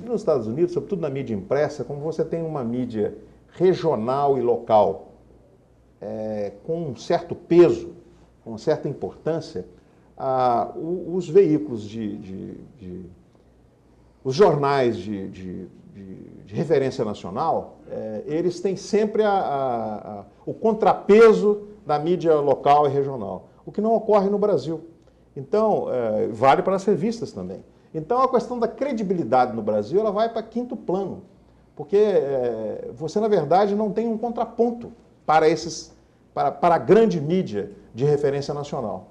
E nos Estados Unidos, sobretudo na mídia impressa, como você tem uma mídia regional e local com um certo peso, com uma certa importância, os veículos os jornais de referência nacional, eles têm sempre o contrapeso da mídia local e regional, o que não ocorre no Brasil. Então, vale para as revistas também. Então, a questão da credibilidade no Brasil, ela vai para quinto plano, porque você, na verdade, não tem um contraponto para a grande mídia de referência nacional.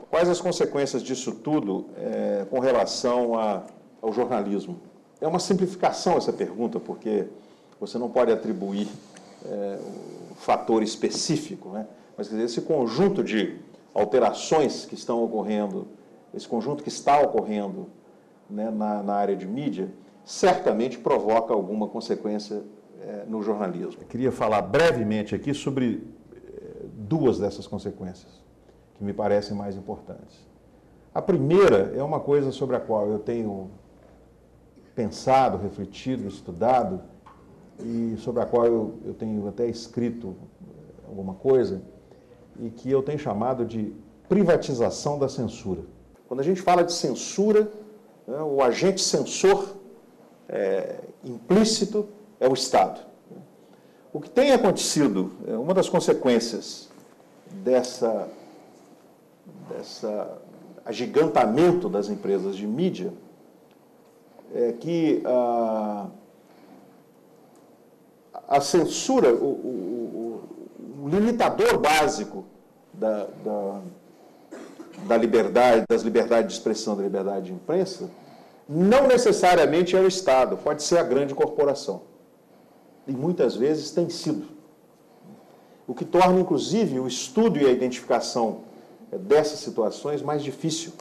Quais as consequências disso tudo com relação ao jornalismo? É uma simplificação essa pergunta, porque você não pode atribuir um fator específico, né? Mas quer dizer, esse conjunto de alterações que estão ocorrendo, esse conjunto que está ocorrendo, né, na área de mídia, certamente provoca alguma consequência no jornalismo. Eu queria falar brevemente aqui sobre duas dessas consequências, que me parecem mais importantes. A primeira é uma coisa sobre a qual eu tenho pensado, refletido, estudado, e sobre a qual eu tenho até escrito alguma coisa, e que eu tenho chamado de privatização da censura. Quando a gente fala de censura, né, o agente censor implícito é o Estado. O que tem acontecido, uma das consequências desse agigantamento das empresas de mídia, é que a censura, o limitador básico da liberdade, das liberdades de expressão, da liberdade de imprensa, não necessariamente é o Estado, pode ser a grande corporação. E muitas vezes tem sido. O que torna, inclusive, o estudo e a identificação dessas situações mais difícil.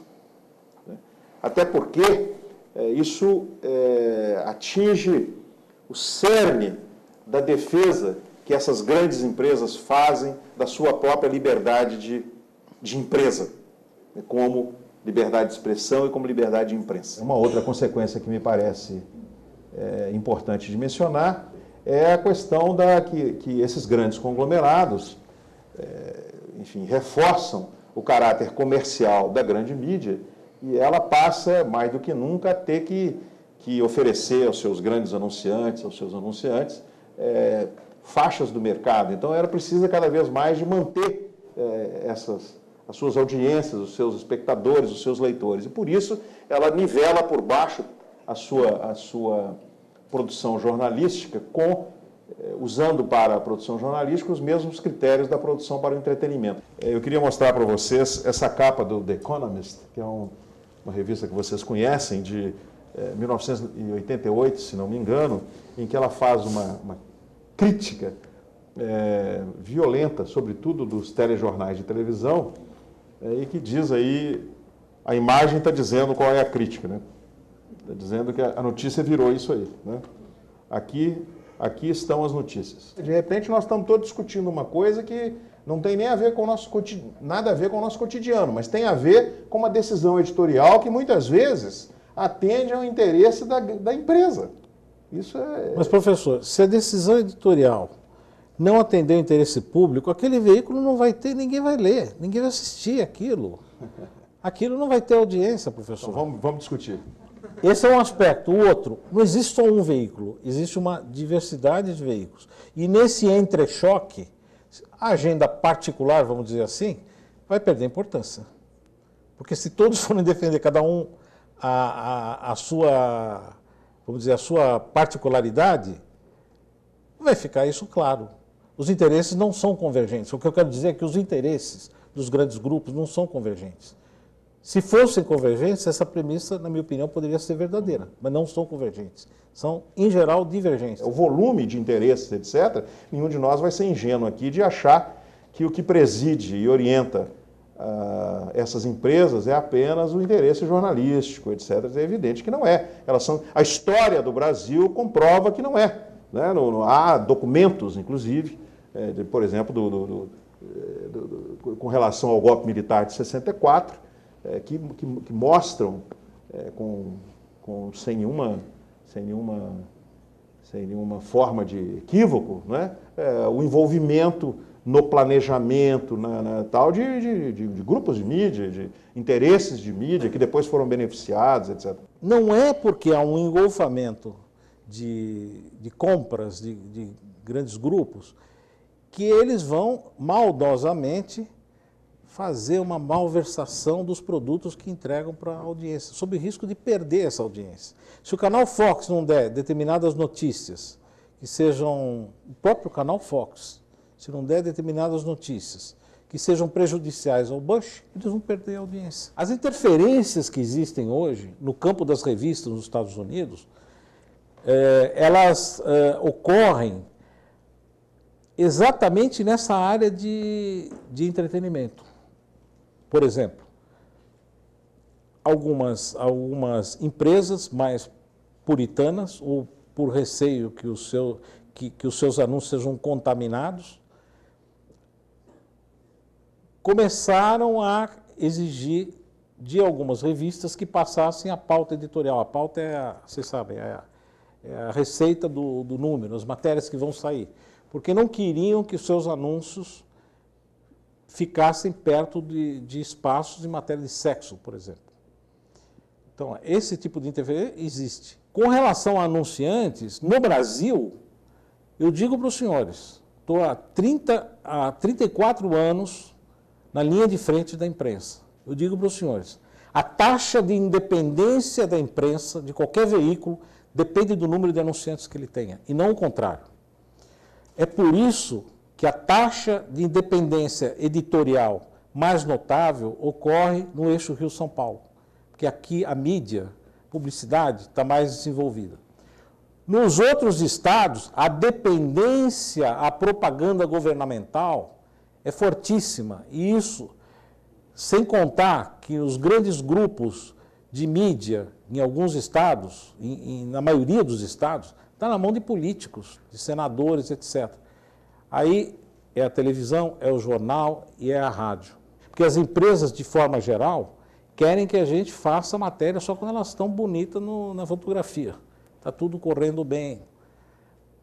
Até porque isso atinge o cerne da defesa que essas grandes empresas fazem da sua própria liberdade de empresa, como liberdade de expressão e como liberdade de imprensa. Uma outra consequência que me parece importante de mencionar é a questão que esses grandes conglomerados, enfim, reforçam o caráter comercial da grande mídia e ela passa, mais do que nunca, a ter que oferecer aos seus grandes anunciantes, aos seus anunciantes, faixas do mercado. Então, ela precisa cada vez mais de manter as suas audiências, os seus espectadores, os seus leitores. E, por isso, ela nivela por baixo a sua produção jornalística usando para a produção jornalística os mesmos critérios da produção para o entretenimento. Eu queria mostrar para vocês essa capa do The Economist, que é uma revista que vocês conhecem, de 1988, se não me engano, em que ela faz uma crítica violenta, sobretudo dos telejornais de televisão, e que diz aí, a imagem está dizendo qual é a crítica, né? Está dizendo que a notícia virou isso aí, né? Aqui estão as notícias. De repente, nós estamos todos discutindo uma coisa que não tem nem a ver com o nada a ver com o nosso cotidiano, mas tem a ver com uma decisão editorial que muitas vezes atende ao interesse da empresa. Isso é... Mas, professor, se a decisão editorial não atender o interesse público, aquele veículo não vai ter, ninguém vai ler, ninguém vai assistir aquilo. Aquilo não vai ter audiência, professor. Então, vamos discutir. Esse é um aspecto. O outro, não existe só um veículo, existe uma diversidade de veículos. E nesse entrechoque, a agenda particular, vamos dizer assim, vai perder importância. Porque se todos forem defender cada um a sua, vamos dizer, a sua particularidade, vai ficar isso claro. Os interesses não são convergentes. O que eu quero dizer é que os interesses dos grandes grupos não são convergentes. Se fossem convergentes, essa premissa, na minha opinião, poderia ser verdadeira, mas não são convergentes. São, em geral, divergentes. O volume de interesses, etc., nenhum de nós vai ser ingênuo aqui de achar que o que preside e orienta essas empresas é apenas o interesse jornalístico, etc. É evidente que não é. A história do Brasil comprova que não é. Né? Há documentos, inclusive, por exemplo, com relação ao golpe militar de 64, que mostram, sem nenhuma forma de equívoco, né, o envolvimento no planejamento tal de grupos de mídia, de interesses de mídia, que depois foram beneficiados, etc. Não é porque há um engolfamento de compras de grandes grupos que eles vão maldosamente fazer uma malversação dos produtos que entregam para a audiência, sob risco de perder essa audiência. Se o canal Fox não der determinadas notícias, que sejam o próprio canal Fox, se não der determinadas notícias que sejam prejudiciais ao Bush, eles vão perder a audiência. As interferências que existem hoje no campo das revistas nos Estados Unidos, elas ocorrem exatamente nessa área de entretenimento. Por exemplo, algumas empresas mais puritanas, ou por receio que os seus anúncios sejam contaminados, começaram a exigir de algumas revistas que passassem a pauta editorial. A pauta vocês sabem, é a receita do número, as matérias que vão sair. Porque não queriam que os seus anúncios ficassem perto de espaços em matéria de sexo, por exemplo. Então, esse tipo de interferência existe. Com relação a anunciantes, no Brasil, eu digo para os senhores, estou há 34 anos na linha de frente da imprensa. Eu digo para os senhores, a taxa de independência da imprensa, de qualquer veículo, depende do número de anunciantes que ele tenha, e não o contrário. É por isso que a taxa de independência editorial mais notável ocorre no eixo Rio-São Paulo, porque aqui a mídia, publicidade, está mais desenvolvida. Nos outros estados, a dependência à propaganda governamental é fortíssima, e isso sem contar que os grandes grupos de mídia em alguns estados, na maioria dos estados, está na mão de políticos, de senadores, etc. Aí é a televisão, é o jornal e é a rádio. Porque as empresas, de forma geral, querem que a gente faça matéria só quando elas estão bonitas na fotografia. Está tudo correndo bem.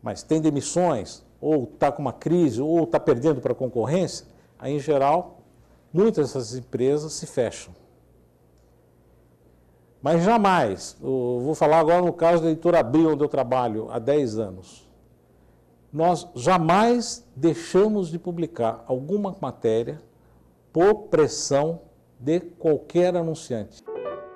Mas tem demissões, ou está com uma crise, ou está perdendo para a concorrência, aí, em geral, muitas dessas empresas se fecham. Mas jamais, eu vou falar agora no caso da Editora Abril, onde eu trabalho há 10 anos, nós jamais deixamos de publicar alguma matéria por pressão de qualquer anunciante.